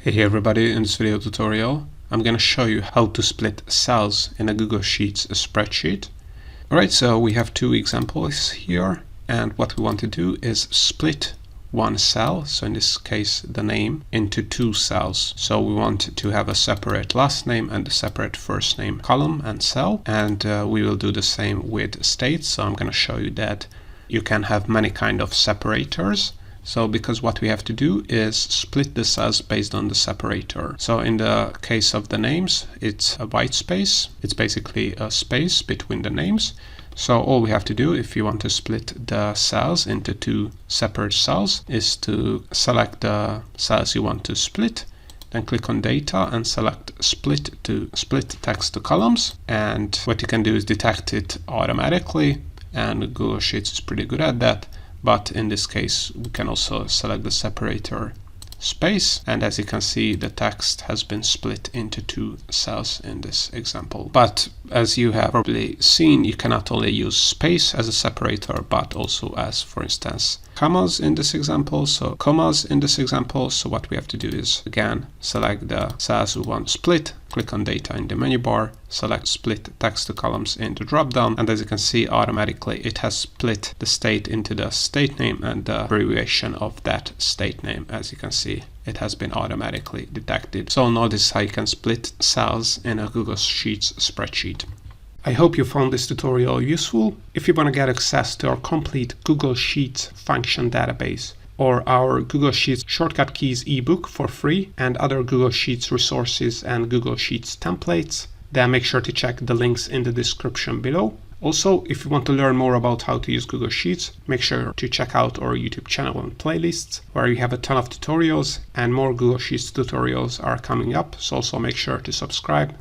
Hey everybody, in this video tutorial I'm going to show you how to split cells in a Google Sheets spreadsheet. Alright, so we have two examples here, and what we want to do is split one cell, so in this case the name, into two cells. So we want to have a separate last name and a separate first name column and cell, and we will do the same with states. So I'm going to show you that you can have many kind of separators. So because what we have to do is split the cells based on the separator. So in the case of the names, it's a white space. It's basically a space between the names. So all we have to do if you want to split the cells into two separate cells is to select the cells you want to split, then click on data and select split to split text to columns. And what you can do is detect it automatically, and Google Sheets is pretty good at that. But in this case, we can also select the separator space. And as you can see, the text has been split into two cells in this example. But as you have probably seen, you can not only use space as a separator, but also as, for instance, commas in this example. So commas in this example. So what we have to do is, again, select the cells we want split, click on data in the menu bar, select split text to columns in the drop down, and as you can see, automatically it has split the state into the state name and the abbreviation of that state name. As you can see, it has been automatically detected. So now this is how you can split cells in a Google Sheets spreadsheet. I hope you found this tutorial useful. If you want to get access to our complete Google Sheets function database, or our Google Sheets Shortcut Keys ebook for free, and other Google Sheets resources and Google Sheets templates, then make sure to check the links in the description below. Also, if you want to learn more about how to use Google Sheets, make sure to check out our YouTube channel and playlists, where you have a ton of tutorials, and more Google Sheets tutorials are coming up, so also make sure to subscribe.